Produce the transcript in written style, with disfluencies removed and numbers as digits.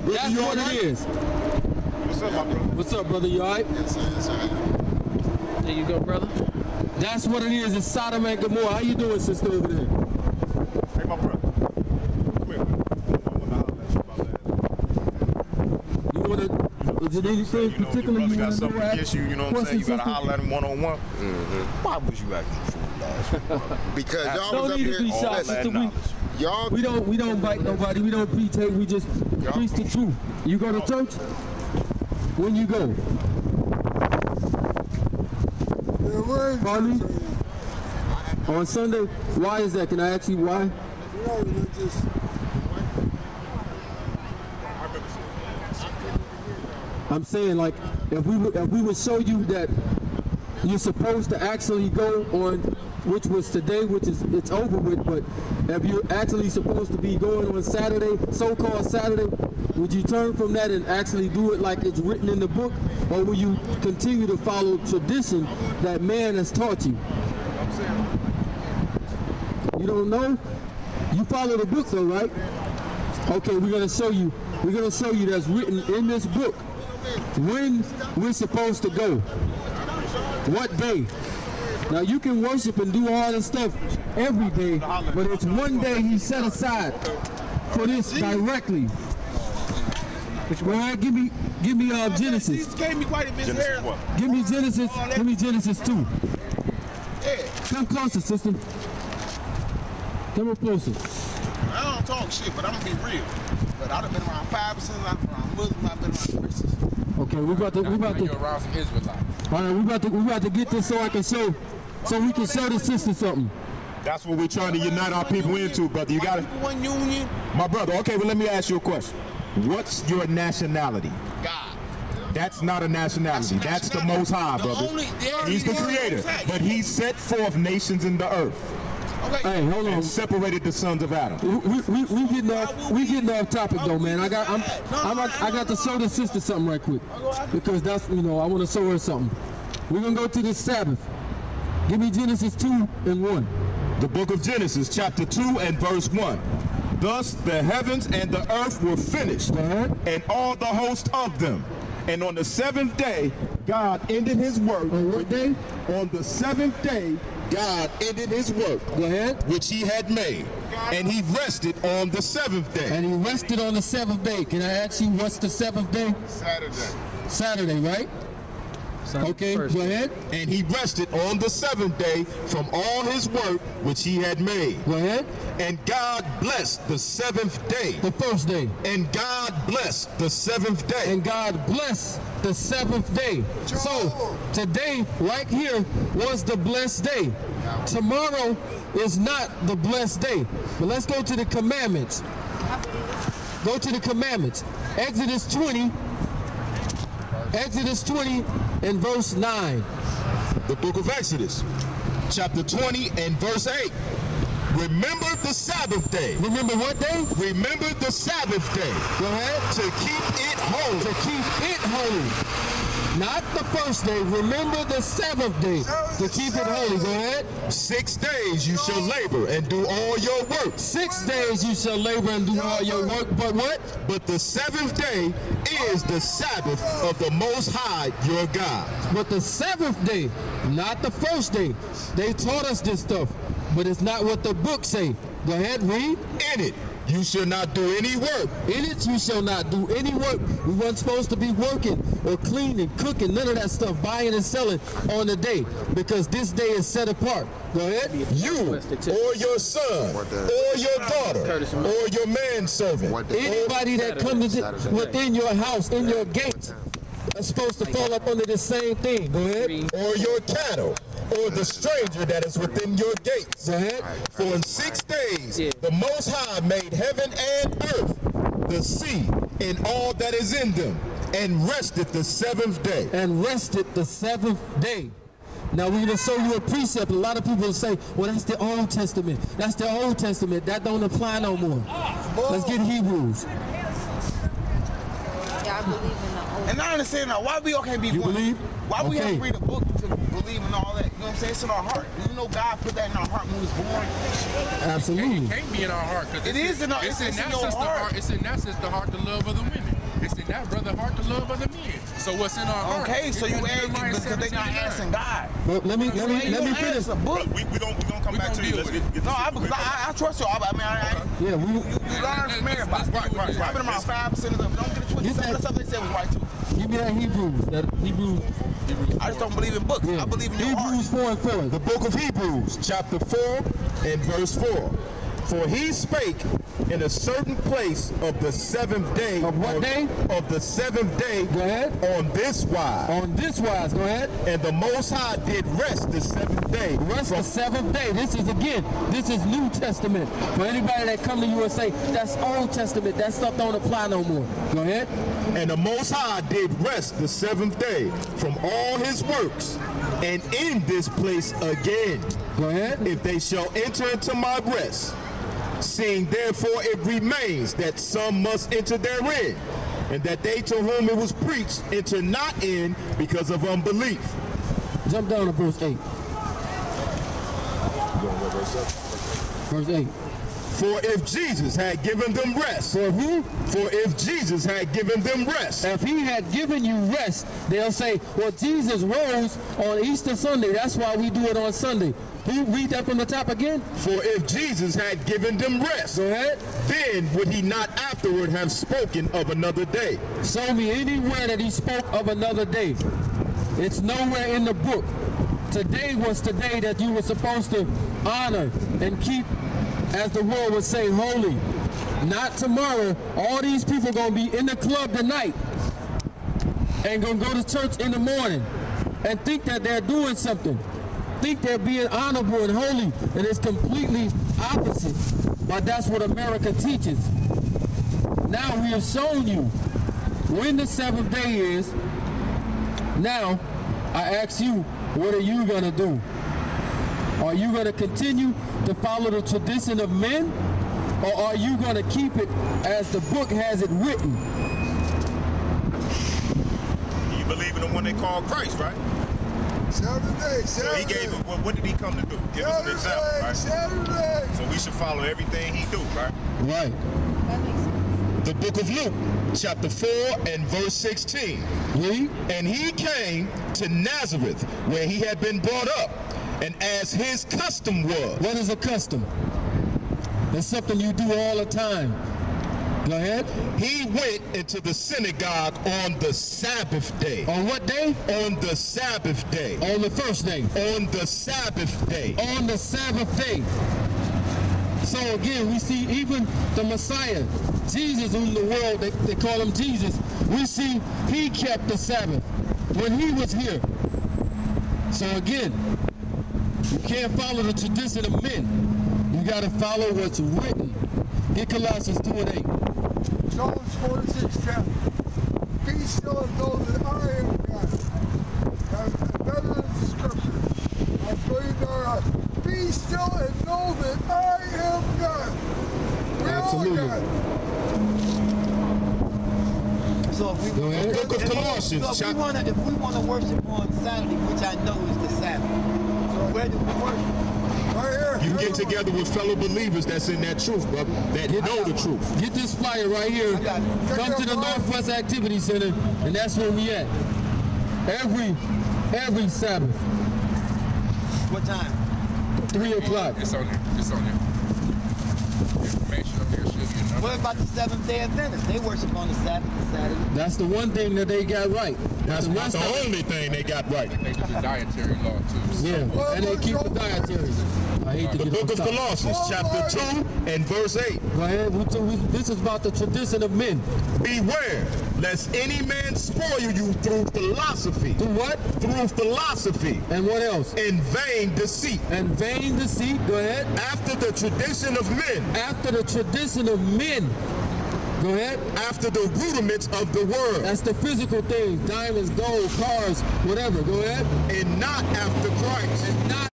That's what it is. What's up, my brother? What's up, brother? You all right? Yes, sir. Yes, sir. There you go, brother. That's what it is. It's Sodom and Gomorrah. How you doing, sister, over there? Hey, my brother. You want to... Is it anything particular you got want to something know? against you, you know what I'm saying? You got to holler at him one-on-one. Why was you acting a fool last week? Because y'all was Don't up need to here be all shot, that sister. y'all. We don't bite nobody. We don't pre-take. We just preach the truth. You go to church? When you go? Pardon me? On Sunday? Why is that? Can I ask you why? I'm saying, like, if we would show you that you're supposed to actually go on, which was today, which is it's over with, but if you're actually supposed to be going on Saturday, so-called Saturday, would you turn from that and actually do it like it's written in the book, or will you continue to follow tradition that man has taught you? You don't know? You follow the book though, right? Okay, we're gonna show you. We're gonna show you that's written in this book when we're supposed to go. What day? Now you can worship and do all this stuff every day, but it's one day he set aside for this directly. All right, give me Genesis. Give me Genesis. Give me Genesis 2. Come closer, sister. Come up closer. I don't talk shit, but I'm gonna be real. But I've been around 5 since I'm around Muslims. I've been around Christians. Okay, we about to. You're around some Israelites. All right, we about to get this so I can show, so we can show the sister something. That's what we're trying to unite our people into, brother. You got it? One union. My brother, okay, well, let me ask you a question. What's your nationality? God. That's not a nationality. That's the Most High, brother. He's the creator. But he set forth nations in the earth. Hey, hold on. And separated the sons of Adam. We getting off topic though, man. I got to show the sister something right quick, because that's, you know, I want to show her something. We're gonna go to the Sabbath. Give me Genesis 2 and 1. The book of Genesis, chapter 2 and verse 1. Thus the heavens and the earth were finished, and all the host of them. And on the 7th day, God ended his work. On what day? On the 7th day, God ended his work, which he had made. And he rested on the 7th day. And he rested on the 7th day. Can I ask you what's the 7th day? Saturday. Saturday, right? Okay, go ahead. And he rested on the 7th day from all his work which he had made. Go ahead. And God blessed the 7th day. The first day. And God blessed the 7th day. And God blessed the 7th day. So today, right here, was the blessed day. Tomorrow is not the blessed day. But let's go to the commandments. Go to the commandments. Exodus 20 and verse 9. The book of Exodus, chapter 20 and verse 8. Remember the Sabbath day. Remember what day? Remember the Sabbath day. Go ahead. To keep it holy. To keep it holy. Not the first day. Remember the 7th day. To keep it holy. Go ahead. 6 days you shall labor and do all your work. 6 days you shall labor and do all your work. But what? But the 7th day is the Sabbath of the Most High your God. But the 7th day, not the first day. They taught us this stuff, but it's not what the book say. Go ahead, read. In it you shall not do any work. In it you shall not do any work. We weren't supposed to be working or cleaning, cooking, none of that stuff, buying and selling on the day, because this day is set apart. Go ahead. You or your son or your daughter or your manservant. Anybody that comes within your house, in your gates, are supposed to fall up under the same thing. Go ahead. Or your cattle, or the stranger that is within your gates. Go ahead. For in 6 days the Most High made heaven and earth, the sea, and all that is in them, and rested the 7th day. And rested the 7th day. Now we're going to show you a precept. A lot of people say, well, that's the Old Testament. That's the Old Testament. That don't apply no more. Let's get Hebrews. Yeah, I believe in the Old. And I understand now why we all can't be You one. believe? Why we have to read a book to believe in all that? You know what I'm saying? It's in our heart. You know God put that in our heart when we was born. Absolutely. It can't be in our heart. It is in our it's in your that heart. It's in that sense the heart, the love of the women. It's in that brother heart to love other men. So what's in our heart? Okay, so you ask because they not asking God. But let me finish. A book. We gonna come back to you. Let's get No, I trust you. Yeah, you learn from everybody. Right. I've been around 5% of them. Don't get it twisted. Some of the stuff they said was right too. give me that Hebrews. I just don't believe in books. Yeah. I believe in your Hebrews heart. 4 and 4. The book of Hebrews, chapter 4 and verse 4. For he spake in a certain place of the seventh day. Of what day? Of the seventh day. Go ahead. On this wise. On this wise, go ahead. And the Most High did rest the seventh day. Rest the seventh day. This is New Testament. For anybody that come to you and say, that's Old Testament, that stuff don't apply no more. Go ahead. And the Most High did rest the seventh day from all his works. And in this place again. Go ahead. If they shall enter into my rest. Seeing therefore it remains that some must enter therein, and that they to whom it was preached enter not in because of unbelief. Jump down to verse 8. Verse 8. For if Jesus had given them rest. For who? For if Jesus had given them rest. If he had given you rest, they'll say, well, Jesus rose on Easter Sunday. That's why we do it on Sunday. Can you read that from the top again? For if Jesus had given them rest, Go ahead. then would he not afterward have spoken of another day? Show me anywhere that he spoke of another day. It's nowhere in the book. Today was the day that you were supposed to honor and keep, as the world would say, holy. Not tomorrow. All these people going to be in the club tonight and going to go to church in the morning and think that they're doing something. Think they're being honorable and holy, and it's completely opposite. But that's what America teaches. Now we have shown you when the seventh day is. Now I ask you, what are you going to do? Are you going to continue to follow the tradition of men, or are you going to keep it as the book has it written? You believe in the one they call Christ, right? 7 days. So he gave us, what did he come to do? Give us an example, right? 7 days. So we should follow everything he do, right? Right. The book of Luke, chapter 4 and verse 16. Read. And he came to Nazareth, where he had been brought up, and as his custom was. What is a custom? It's something you do all the time. Go ahead. He went into the synagogue on the Sabbath day. On what day? On the Sabbath day. On the first day. On the Sabbath day. On the Sabbath day. So again, we see even the Messiah, Jesus, whom the world, they call him Jesus, we see he kept the Sabbath when he was here. So again, you can't follow the tradition of men. You got to follow what's written. Get Colossians 2 and 8. Psalms 46:10. Be still and know that I am God. That's better than the scripture. I'll show you there. Be still and know that I am God. We Absolutely. are God. So if we, Go ahead. Book of Colossians, so if we want to worship on Saturday, which I know is the Sabbath, so where do we worship? Right here. You get together with fellow believers that's in that truth, brother, that know the truth. Get this flyer right here. Come to the Northwest Activity Center, and that's where we at. Every Sabbath, What time? 3 o'clock. It's on there. It's on there. Information up here should be enough. What about the Seventh Day Adventists? They worship on the Sabbath, the Saturday. That's the one thing that they got right. That's the not rest the of it- only thing they got right. They do the dietary law too. Yeah, and they keep the dietary. I hate to The get book off of topic. Colossians, chapter 2 and verse 8. Go ahead. This is about the tradition of men. Beware, lest any man spoil you through philosophy. Do what? Through philosophy And what else? and vain deceit. And vain deceit. Go ahead. After the tradition of men. After the tradition of men. Go ahead. After the rudiments of the world. That's the physical things. Diamonds, gold, cars, whatever. Go ahead. And not after Christ. And not